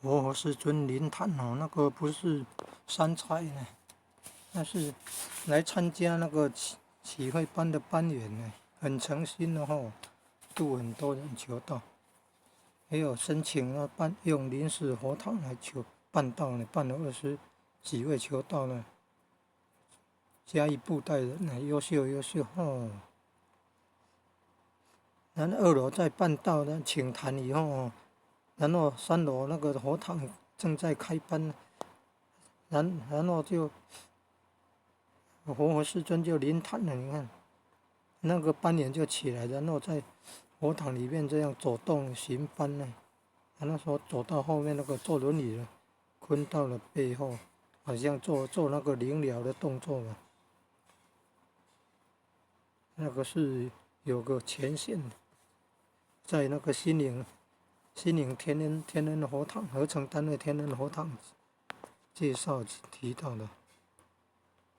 活佛世尊灵探哦，那个不是山菜呢，那是来参加那个启会班的班员呢，很诚心的哦，度很多人求道，也有申请了用临时佛堂来求办道呢，办了20几位求道呢，嘉义布袋人呢，优秀哦。然后2楼在办道呢，请坛以后哦，然后3楼那个佛堂正在开班，然后就活佛世尊就灵探了，你看那个班员就起来，然后在佛堂里面这样走动行班呢。那时候走到后面那个坐轮椅的坤到了背后，好像做那个灵疗的动作嘛。那个是有个前线，在那个新营天人佛堂合成单位天人佛堂介绍提到的。